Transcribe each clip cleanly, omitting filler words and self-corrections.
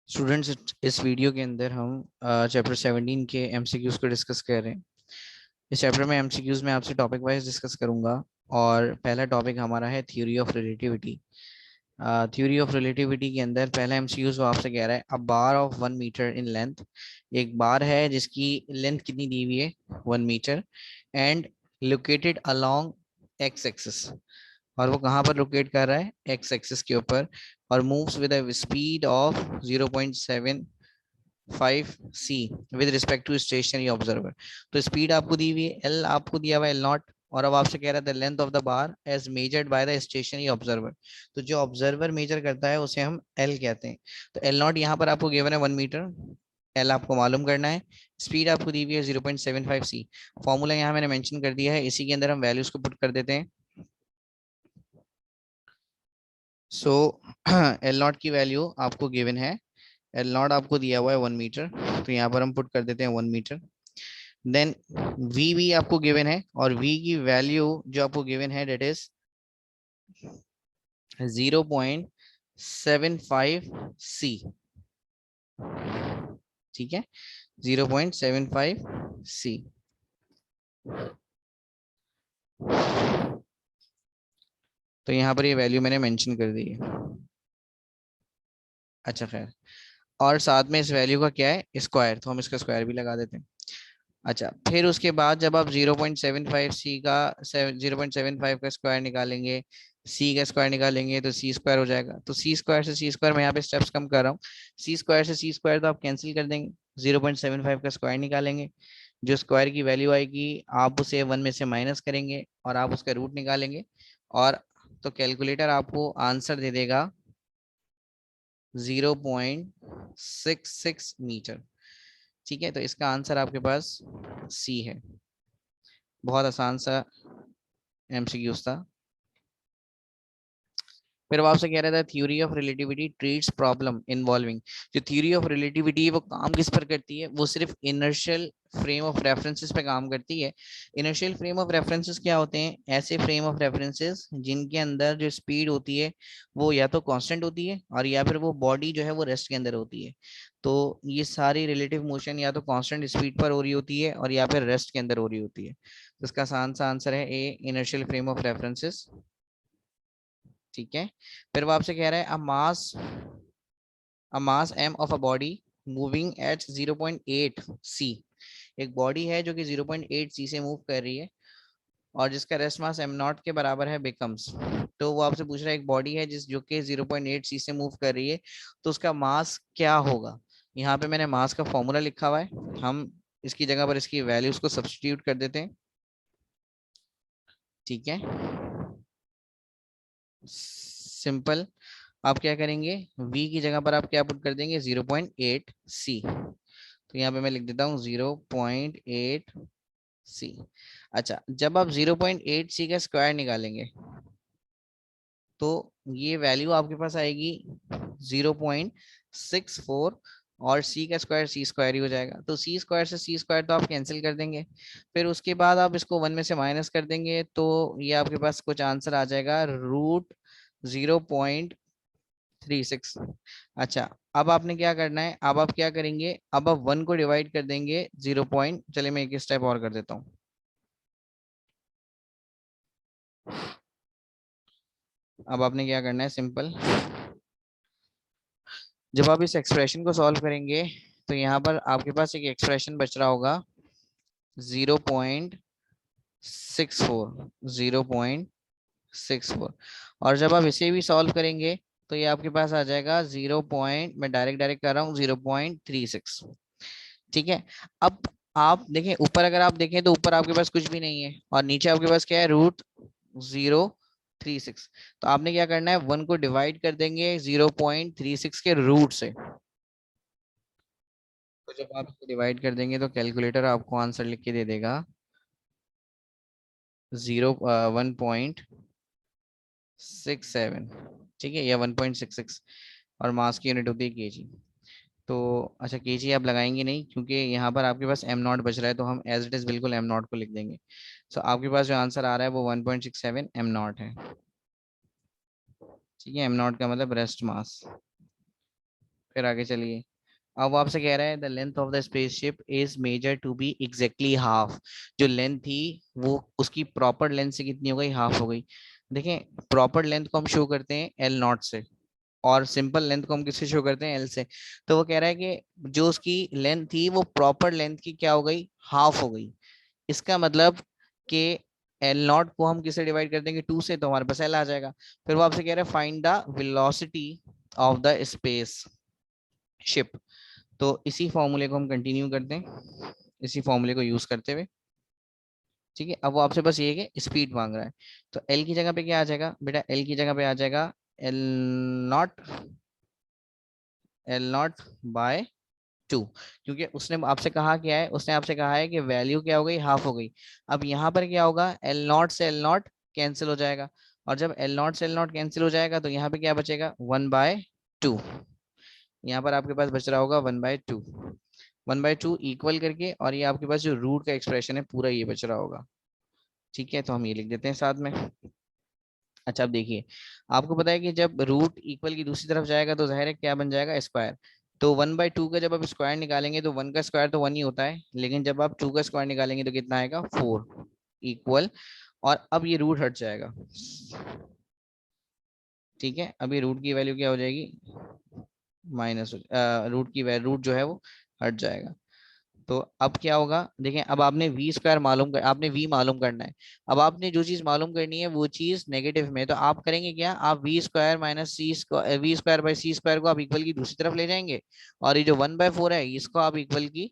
Students, इस video के अंदर हम चैप्टर 17 के एमसीक्यूज को डिस्कस कर रहे हैं। इस चैप्टर में एमसीक्यूज में आपसे टॉपिक वाइज डिस्कस करूंगा। और पहला टॉपिक हमारा है theory of relativity. Theory of relativity के अंदर पहला एमसीक्यूज वो आपसे कह रहा है, अ बार ऑफ 1 मीटर इन लेंथ। एक बार है जिसकी लेंथ कितनी दी हुई है, 1 metre, and located along X axis. और वो कहाँ पर लोकेट कर रहा है, एक्स एक्सिस के ऊपर। और moves with a speed of 0.75 C with respect to stationary observer. तो स्पीड आपको दी हुई है, एल आपको दिया हुआ है L0। और अब आपसे कह रहा था length of the bar as measured by the stationary observer. तो जो ऑब्जर्वर मेजर करता है उसे हम एल कहते हैं। तो L0 यहाँ पर आपको गिवन है 1 मीटर। एल आपको मालूम करना है। स्पीड आपको दी हुई है 0.75 सी। फॉर्मूला यहाँ मैंने मेंशन कर दिया है, इसी के अंदर हम वैल्यूज को पुट कर देते हैं। सो L0 की वैल्यू आपको गिवन है, L0 आपको दिया हुआ है 1 मीटर। तो यहाँ पर हम पुट कर देते हैं 1 मीटर। देन वी आपको गिवन है, और वी की वैल्यू जो आपको गिवन है डेट इज 0.75 सी। ठीक है, 0.75 सी। तो यहाँ पर ये वैल्यू मैंने मेंशन कर दी है। अच्छा खैर, और साथ में इस वैल्यू का क्या है, स्क्वायर, तो हम इसका स्क्वायर भी लगा देते हैं। अच्छा, फिर उसके बाद जब आप 0.75 सी का 0.75 का स्क्वायर निकालेंगे, सी का स्क्वायर निकालेंगे, तो सी स्क्वायर हो जाएगा। तो सी स्क्वायर से सी स्क्वायर, मैं यहाँ पे स्टेप्स कम कर रहा हूँ। सी स्क्वायर से सी स्क्वायर तो आप कैंसिल कर देंगे, 0.75 का स्क्वायर निकालेंगे। जो स्क्वायर की वैल्यू आएगी आप उसे 1 में से माइनस करेंगे और आप उसका रूट निकालेंगे। और तो कैलकुलेटर आपको आंसर दे देगा 0.66 मीटर। ठीक है, तो इसका आंसर आपके पास सी है। बहुत आसान सा एमसीक्यूज था। फिर वो आपसे कह रहा था theory of relativity treats problem involving. जो थ्योरी ऑफ रिलेटिविटी है वो काम किस पर करती है, वो सिर्फ इनर्शियल फ्रेम ऑफ रेफरेंसेस पे काम करती है। इनर्शियल फ्रेम ऑफ रेफरेंसेस क्या होते हैं, ऐसे फ्रेम ऑफ रेफरेंसेस जिनके अंदर जो स्पीड होती है वो या तो कांस्टेंट होती है, और या फिर वो बॉडी जो है वो रेस्ट के अंदर होती है। तो ये सारी रिलेटिव मोशन या तो कांस्टेंट स्पीड पर हो रही होती है और या फिर रेस्ट के अंदर हो रही होती है। तो इसका आसान सा आंसर है ए, इनर्शियल फ्रेम ऑफ रेफरेंसेस। ठीक है, फिर वो आपसे कह रहा है अ मास m of a body moving at 0.8 सी। एक बॉडी है जो कि 0.8 सी से मूव कर रही है और जिसका रेस्ट मास m0 के बराबर है बिकम्स। तो वो आपसे पूछ रहा है, एक बॉडी है जिस जो कि 0.8 सी से मूव कर रही है, तो उसका मास क्या होगा। यहाँ पे मैंने मास का फॉर्मूला लिखा हुआ है, हम इसकी जगह पर इसकी वैल्यूज को सब्स्टिट्यूट कर देते हैं। ठीक है, सिंपल। आप क्या करेंगे, v की जगह पर आप क्या पुट कर देंगे, 0.8 सी। तो यहाँ पे मैं लिख देता हूँ 0.8 सी। अच्छा, जब आप 0.8 सी का स्क्वायर निकालेंगे तो ये वैल्यू आपके पास आएगी 0.64, और सी का स्क्वायर सी स्क्वायर ही हो जाएगा। तो सी स्क्वायर से सी स्क्वायर तो आप कैंसिल कर देंगे। फिर उसके बाद आप इसको 1 में से माइनस कर देंगे, तो ये आपके पास कुछ आंसर आ जाएगा, √0.36। अच्छा, अब आपने क्या करना है, अब आप क्या करेंगे, अब आप 1 को डिवाइड कर देंगे 0 पॉइंट, चलिए मैं एक स्टेप और कर देता हूँ। अब आपने क्या करना है, सिंपल। जब आप इस एक्सप्रेशन को सॉल्व करेंगे तो यहाँ पर आपके पास एक एक्सप्रेशन बच रहा होगा 0.64, 0.64। और जब आप इसे भी सॉल्व करेंगे तो ये आपके पास आ जाएगा मैं डायरेक्ट डायरेक्ट कर रहा हूँ 0.36। ठीक है, अब आप देखें ऊपर, अगर आप देखें तो ऊपर आपके पास कुछ भी नहीं है और नीचे आपके पास क्या है, √0.36। तो आपने क्या करना है, 1 को डिवाइड कर देंगे 0.36 के रूट से। तो जब आप इसको डिवाइड कर देंगे तो कैलकुलेटर आपको आंसर लिख के दे देगा 1.67। ठीक है, या 1.66। और मास की यूनिट होती है केजी। तो अच्छा, केजी आप लगाएंगे नहीं क्योंकि यहाँ पर आपके पास m0 बच रहा है, तो हम एज इट इज बिल्कुल m0 को लिख देंगे। सो आपके पास जो आंसर आ रहा है वो 1.67 m0 है। ठीक है, m0 का मतलब रेस्ट मास। फिर आगे चलिए। अब आपसे कह रहा है the length of the spaceship is measure to be exactly half. जो लेंथ थी वो उसकी प्रॉपर लेंथ से कितनी हो गई, हाफ हो गई। देखें, प्रॉपर लेंथ को हम शो करते हैं एल नॉट से, और सिंपल लेंथ को हम किससे शो करते हैं, एल से। तो वो कह रहा है कि जो उसकी लेंथ थी वो प्रॉपर लेंथ की क्या हो गई, हाफ हो गई। इसका मतलब कि एल नॉट को हम किससे डिवाइड कर देंगे, टू से, तो हमारे पास एल आ जाएगा। फिर वो आपसे कह रहा है find the velocity of the space ship. तो इसी फॉर्मूले को हम कंटिन्यू करते हैं, इसी फॉर्मूले को यूज करते हुए। ठीक है, अब वो आपसे बस ये है कि स्पीड मांग रहा है। तो एल की जगह पे क्या आ जाएगा बेटा, एल की जगह पे आ जाएगा L not, L not by two. क्योंकि उसने आपसे कहा क्या है, उसने आपसे कहा है कि वैल्यू क्या हो गई, हाफ हो गई। अब यहाँ पर क्या होगा, एल नॉट से एल नॉट कैंसिल हो जाएगा, और जब एल नॉट से एल नॉट कैंसिल हो जाएगा तो यहाँ पे क्या बचेगा, वन बाय टू। यहाँ पर आपके पास बच रहा होगा one by two, one by two equal करके, और ये आपके पास जो रूट का एक्सप्रेशन है पूरा ये बच रहा होगा। ठीक है, तो हम ये लिख देते हैं साथ में। अच्छा, अब देखिए, आपको पता है कि जब रूट इक्वल की दूसरी तरफ जाएगा तो जाहिर है क्या बन जाएगा, स्क्वायर। तो वन बाई टू का जब आप स्क्वायर निकालेंगे तो वन का स्क्वायर तो वन ही होता है, लेकिन जब आप टू का स्क्वायर निकालेंगे तो कितना आएगा, फोर इक्वल। और अब ये रूट हट जाएगा। ठीक है, अब ये रूट की वैल्यू क्या हो जाएगी, माइनस, रूट की वैल्यू, रूट जो है वो हट जाएगा। तो अब क्या होगा, देखें, अब आपने वी स्क्वायर मालूम कर, आपने वी मालूम करना है। अब आपने जो चीज मालूम करनी है वो चीज नेगेटिव में, तो आप करेंगे क्या, आप V square minus C square, V square by C square को आप इक्वल की दूसरी तरफ ले जाएंगे, और ये जो वन बाय फोर है इसको आप इक्वल की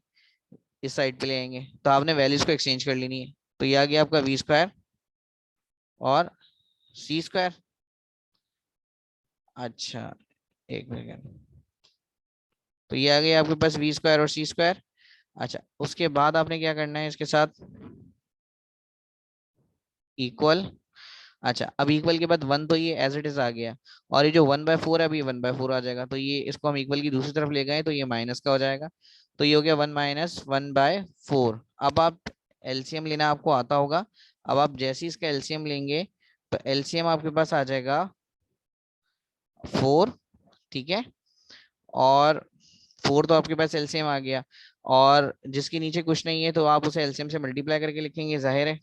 इस साइड पे ले आएंगे। तो आपने वैल्यूज को एक्सचेंज कर लेनी है। तो ये आ गया आपका वी स्क्वायर और सी स्क्वायर। अच्छा, एक मिनट, तो ये आ गया आपके पास वी स्क्वायर और सी स्क्वायर। अच्छा, उसके बाद आपने क्या करना है इसके साथ, इक्वल। अच्छा, अब इक्वल के बाद वन तो ये एज इट इज आ गया, और ये जो वन बाय फोर है अभी वन बाय फोर आ जाएगा, तो ये इसको हम इक्वल की दूसरी तरफ ले गए तो ये माइनस का हो जाएगा। तो ये हो गया one minus one by four. अब आप एलसीएम लेना आपको आता होगा। अब आप जैसे ही इसका एलसीएम लेंगे तो एलसीएम आपके पास आ जाएगा फोर। ठीक है, और फोर तो आपके पास एलसीएम आ गया, और जिसके नीचे कुछ नहीं है तो आप उसे एलसीएम से मल्टीप्लाई करके लिखेंगे, जाहिर है।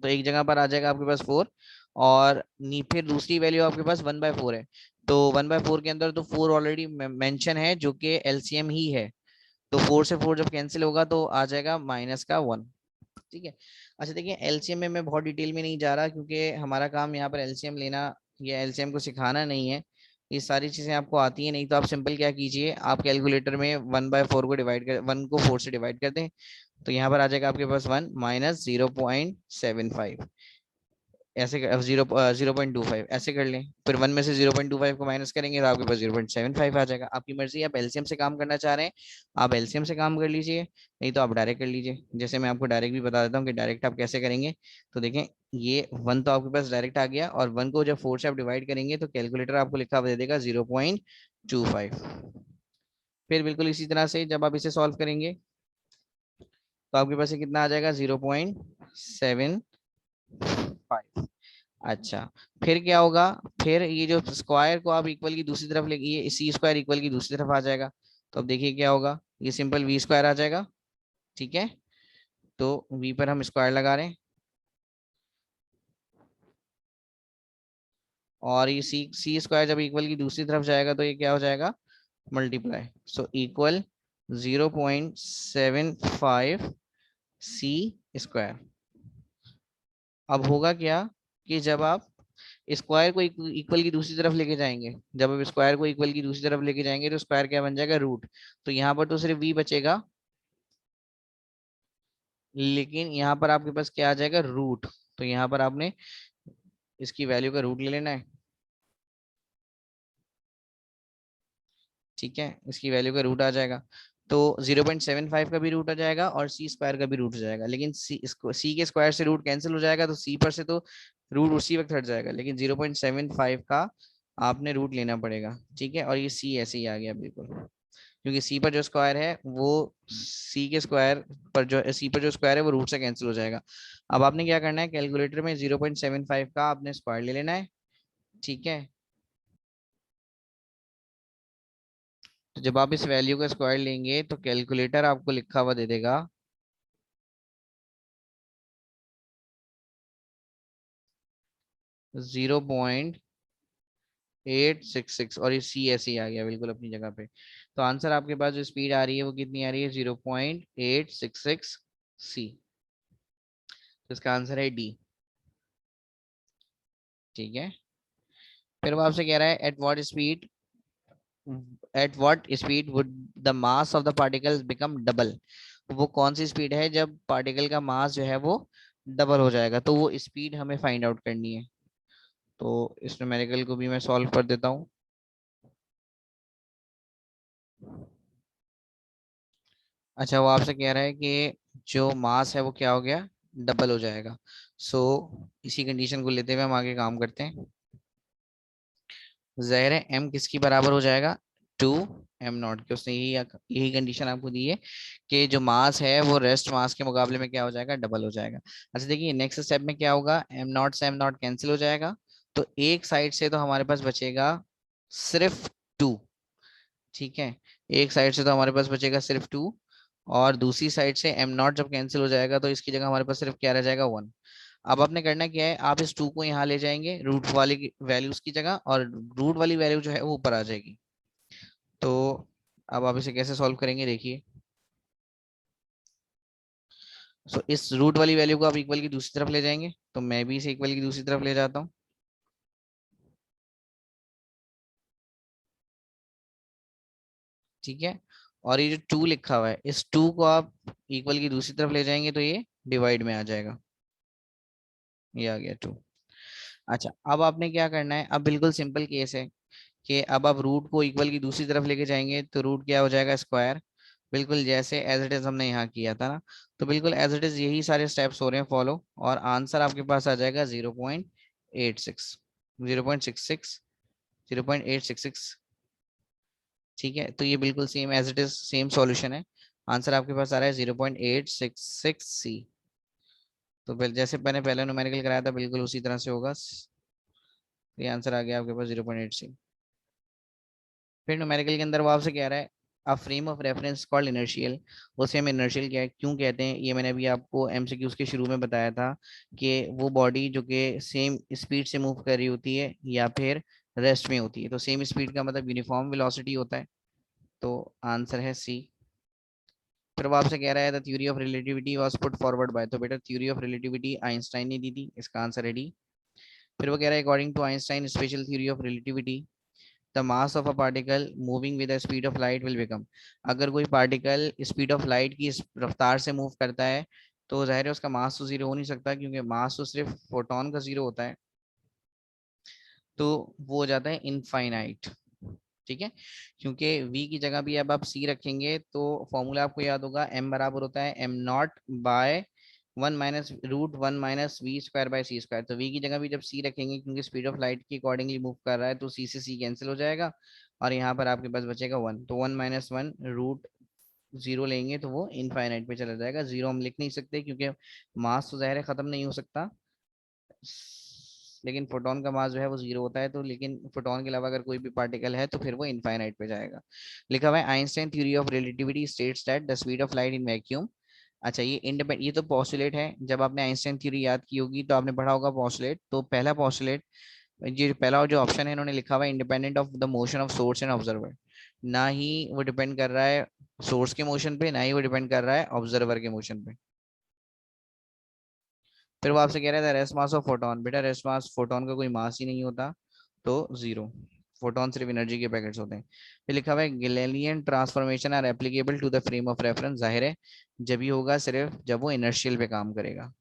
तो एक जगह पर आ जाएगा आपके पास फोर, और फिर दूसरी वैल्यू आपके पास वन बाय फोर है। तो वन बाय फोर के अंदर तो फोर ऑलरेडी मेंशन है जो कि एलसीएम ही है। तो फोर से फोर जब कैंसिल होगा तो आ जाएगा माइनस का वन। ठीक है। अच्छा देखिए, एलसीएम में मैं बहुत डिटेल में नहीं जा रहा, क्योंकि हमारा काम यहाँ पर एलसीएम लेना या एलसीएम को सिखाना नहीं है। ये सारी चीजें आपको आती हैं, नहीं तो आप सिंपल क्या कीजिए, आप कैलकुलेटर में वन बाय फोर को डिवाइड कर, वन को फोर से डिवाइड कर दें। तो यहाँ पर आ जाएगा आपके पास वन माइनस 0.75, ऐसे जीरो 0.25 ऐसे कर लें। फिर वन में से 0.25 को माइनस करेंगे तो आपके पास 0.75 आ जाएगा। आपकी मर्जी है, आप एलसीएम से काम करना चाह रहे हैं आप एलसीएम से काम कर लीजिए, नहीं तो आप डायरेक्ट कर लीजिए। जैसे मैं आपको डायरेक्ट भी बता देता हूँ कि डायरेक्ट आप कैसे करेंगे। तो देखें, ये वन तो आपके पास डायरेक्ट आ गया, और वन को जब फोर से आप डिवाइड करेंगे तो कैलकुलेटर आपको लिखा हुआ दे देगा 0.25। फिर बिल्कुल इसी तरह से जब आप इसे सॉल्व करेंगे तो आपके पास ये कितना आ जाएगा, 0.75। अच्छा, फिर क्या होगा, फिर ये जो स्क्वायर को आप इक्वल की दूसरी तरफ लेंगे, ये सी स्क्वायर इक्वल की दूसरी तरफ आ जाएगा। तो अब देखिए क्या होगा, ये सिंपल वी स्क्वायर आ जाएगा। ठीक है, तो वी पर हम स्क्वायर लगा रहे हैं, और ये सी सी स्क्वायर जब इक्वल की दूसरी तरफ जाएगा तो ये क्या हो जाएगा, मल्टीप्लाई। सो इक्वल 0.75 सी स्क्वायर। अब होगा क्या, कि जब आप स्क्वायर को इक्वल की दूसरी तरफ लेके जाएंगे, जब आप स्क्वायर को इक्वल की दूसरी तरफ लेके जाएंगे तो स्क्वायर क्या बन जाएगा, रूट। तो यहाँ पर तो सिर्फ वी बचेगा, लेकिन यहाँ पर आपके पास क्या आ जाएगा, रूट। तो यहाँ पर आपने इसकी वैल्यू का रूट ले लेना है। ठीक है, इसकी वैल्यू का रूट आ जाएगा। तो 0.75 का भी रूट आ जाएगा और सी स्क्वायर का भी रूट हो जाएगा, लेकिन सी के स्क्वायर से रूट कैंसिल हो जाएगा, तो सी पर से तो रूट उसी वक्त हट जाएगा, लेकिन 0.75 का आपने रूट लेना पड़ेगा। ठीक है, और ये सी ऐसे ही आ गया बिल्कुल, क्योंकि सी पर जो स्क्वायर है वो सी के स्क्वायर पर, जो सी पर जो स्क्वायर है वो रूट से कैंसिल हो जाएगा। अब आपने क्या करना है, कैलकुलेटर में 0.75 का आपने स्क्वायर ले लेना है। ठीक है, तो जब आप इस वैल्यू का स्क्वायर लेंगे तो कैलकुलेटर आपको लिखा हुआ दे देगा 0.866 और ये सी ऐसे ही आ गया बिल्कुल अपनी जगह पे। तो आंसर आपके पास जो स्पीड आ रही है वो कितनी आ रही है? 0.866 सी। तो इसका आंसर है डी। ठीक है। फिर वो आपसे कह रहा है at what speed would the mass of the particle become double. वो कौन सी स्पीड है जब पार्टिकल का मास जो है वो डबल हो जाएगा? तो वो स्पीड हमें फाइंड आउट करनी है। तो इस न्यूमेरिकल को भी मैं सॉल्व कर देता हूँ। अच्छा, वो आपसे कह रहा है कि जो मास है वो क्या हो गया? डबल हो जाएगा। सो इसी कंडीशन को लेते हुए हम आगे काम करते हैं। ज़ाहिर है एम किसकी बराबर हो जाएगा? 2m0 के। उसने यही कंडीशन आपको दी है कि जो मास है वो रेस्ट मास के मुकाबले में क्या हो जाएगा? डबल हो जाएगा। अच्छा देखिए, नेक्स्ट स्टेप में क्या होगा? m0 से m0 कैंसिल हो जाएगा। तो एक साइड से तो हमारे पास बचेगा सिर्फ 2। ठीक है, एक साइड से तो हमारे पास बचेगा सिर्फ 2, और दूसरी साइड से m0 जब कैंसिल हो जाएगा तो इसकी जगह हमारे पास सिर्फ क्या रह जाएगा? 1। अब आपने करना क्या है, आप इस 2 को यहाँ ले जाएंगे रूट वाली वैल्यूज की जगह, और रूट वाली वैल्यू जो है वो ऊपर आ जाएगी। तो अब आप इसे कैसे सॉल्व करेंगे देखिए। सो इस रूट वाली वैल्यू को आप इक्वल की दूसरी तरफ ले जाएंगे, तो मैं भी इसे इक्वल की दूसरी तरफ ले जाता हूँ। ठीक है, और ये जो 2 लिखा हुआ है, इस 2 को आप इक्वल की दूसरी तरफ ले जाएंगे तो ये डिवाइड में आ जाएगा। ये आ गया 2। अच्छा, अब आपने क्या करना है? अब बिल्कुल सिंपल केस है कि अब आप रूट को इक्वल की दूसरी तरफ लेके जाएंगे तो रूट क्या हो जाएगा? स्क्वायर। बिल्कुल जैसे एज इट इज हमने यहाँ किया था ना। तो बिल्कुल एज इट इज यही सारे स्टेप्स हो रहे हैं फॉलो, और आंसर आपके पास आ जाएगा 0.86, 0.66, 0.866। ठीक है, तो ये बिल्कुल same as it is same solution है। आंसर आपके पास आ रहा है 0.866 सी। तो जैसे मैंने पहले न्यूमेरिकल कराया था बिल्कुल उसी तरह से होगा। तो ये आंसर आ गया आपके पास 0.8 सी। फिर न्यूमेरिकल के अंदर वो आपसे कह रहा है a frame of reference called inertial. उसे हम इनर्शियल क्या क्यों कहते हैं, ये मैंने अभी आपको एमसीक्यूज के शुरू में बताया था कि वो बॉडी जो कि सेम स्पीड से मूव कर रही होती है या फिर रेस्ट में होती है। तो सेम स्पीड का मतलब यूनिफॉर्म वेलोसिटी होता है। तो आंसर है सी। फिर वो आपसे कह रहा है the theory of relativity was put forward bye. तो बेटा थ्योरी ऑफ रिलेटिविटी आइंस्टाइन ने दी थी, इसका आंसर है डी। फिर वो कह रहा है according to Einstein special theory of relativity the mass of a particle moving with the speed of light will become. अगर कोई पार्टिकल स्पीड ऑफ लाइट की रफ्तार से मूव करता है तो जाहिर है उसका मास तो जीरो हो नहीं सकता, क्योंकि मास तो सिर्फ फोटोन का जीरो होता है। तो वो हो जाता है इनफाइनाइट। ठीक है, क्योंकि v की जगह भी अब आप c रखेंगे तो फॉर्मूला आपको याद होगा, m बराबर होता है m0 बाय 1 - √1 - v² / c²। तो v की जगह भी जब c रखेंगे, क्योंकि स्पीड ऑफ लाइट के अकॉर्डिंगली मूव कर रहा है, तो c से c कैंसिल हो जाएगा, और यहाँ पर आपके पास बचेगा 1। तो 1 - 1 √0 लेंगे तो वो इनफाइनाइट पे चला जाएगा। जीरो हम लिख नहीं सकते क्योंकि मास तो ज़ाहिर है खत्म नहीं हो सकता, लेकिन फोटोन का मास जो है वो जीरो होता है। तो लेकिन फोटोन के अलावा अगर कोई भी पार्टिकल है तो फिर वो इनफाइनाइट पे जाएगा। लिखा हुआ है Einstein theory of relativity states that the speed of light in vacuum. अच्छा, ये इंडिपेंडेंट, ये तो पॉस्टुलेट है। जब आपने आइंस्टाइन थ्योरी याद की होगी तो आपने पढ़ा होगा पॉस्टुलेट। तो पहला पॉस्टुलेट, ये पहला जो ऑप्शन है इन्होंने लिखा हुआ है independent of the motion of source and observer. ना ही वो डिपेंड कर रहा है सोर्स के मोशन पे, ना ही वो डिपेंड कर रहा है ऑब्जर्वर के मोशन पे। फिर वो आपसे कह रहा था रेस्ट मास ऑफ फोटोन। बेटा रेस्ट मास फोटोन का कोई मास ही नहीं होता, तो जीरो। फोटोन सिर्फ एनर्जी के पैकेट्स होते हैं। फिर लिखा हुआ है Galilean transformation are applicable to the frame of reference. जाहिर है जब ही होगा सिर्फ जब वो इनर्शियल पे काम करेगा।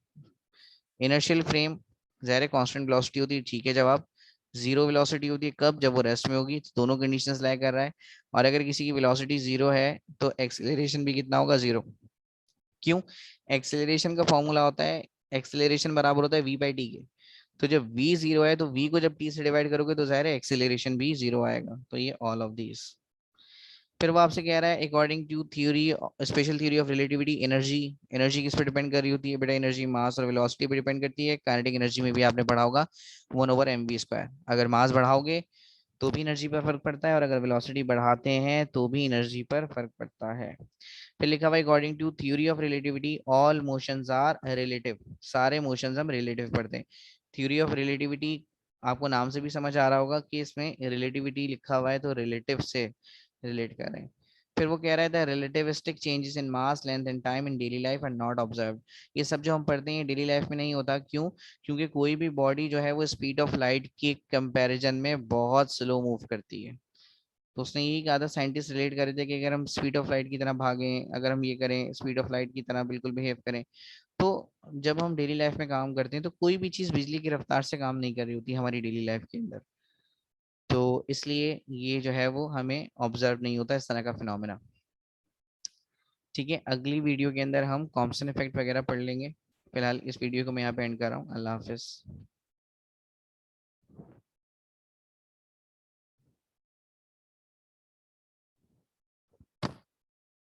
इनर्शियल फ्रेम जाहिर है कांस्टेंट वेलोसिटी होती है। ठीक है, जवाब। जीरो वेलोसिटी होती है कब? जब वो रेस्ट में होगी। तो दोनों कंडीशंस लाई कर रहा है। और अगर किसी की वेलोसिटी जीरो है तो एक्सेलरेशन भी कितना होगा? जीरो। क्यों? एक्सेलरेशन का फॉर्मूला होता है, एक्सेलरेशन बराबर होता है v/t के। तो जब v जीरो है तो v को जब t से डिवाइड करोगे तो जाहिर है एक्सेलरेशन भी जीरो आएगा। तो ये ऑल ऑफ दीज। फिर वो आपसे कह रहा है according to theory special theory of relativity energy. Energy किस पे डिपेंड कर रही होती है? बेटा एनर्जी मास और वेलोसिटी पे डिपेंड करती है। काइनेटिक एनर्जी में भी आपने पढ़ा होगा 1/mv²। अगर मास बढ़ाओगे तो भी एनर्जी पर फर्क पड़ता है, और अगर वेलोसिटी बढ़ाते हैं तो भी एनर्जी पर फर्क पड़ता है। फिर लिखा हुआ according to theory of relativity all motions are relative, सारे मोशंस हम रिलेटिव पढ़ते हैं। थ्योरी ऑफ रिलेटिविटी आपको नाम से भी समझ आ रहा होगा कि इसमें रिलेटिविटी लिखा हुआ है तो रिलेटिव से रिलेट कर रहे हैं। फिर वो कह रहा था relativistic changes in mass length and time in daily life are not observed. ये सब जो हम पढ़ते हैं डेली लाइफ में नहीं होता, क्यों? क्योंकि कोई भी बॉडी जो है वो स्पीड ऑफ लाइट के कंपैरिजन में बहुत स्लो मूव करती है। तो उसने यही कहा था, साइंटिस्ट रिलेट कर रहे थे कि अगर हम स्पीड ऑफ लाइट की तरह भागें, अगर हम ये करें स्पीड ऑफ लाइट की तरह बिल्कुल बिहेव करें, तो जब हम डेली लाइफ में काम करते हैं तो कोई भी चीज़ बिजली की रफ्तार से काम नहीं कर रही होती हमारी डेली लाइफ के अंदर। तो इसलिए ये जो है वो हमें ऑब्जर्व नहीं होता इस तरह का फिनोमेना। ठीक है, अगली वीडियो के अंदर हम कॉम्पसन इफेक्ट वगैरह पढ़ लेंगे। फिलहाल इस वीडियो को मैं यहाँ पे एंड कर रहा हूँ। अल्लाह हाफिज़।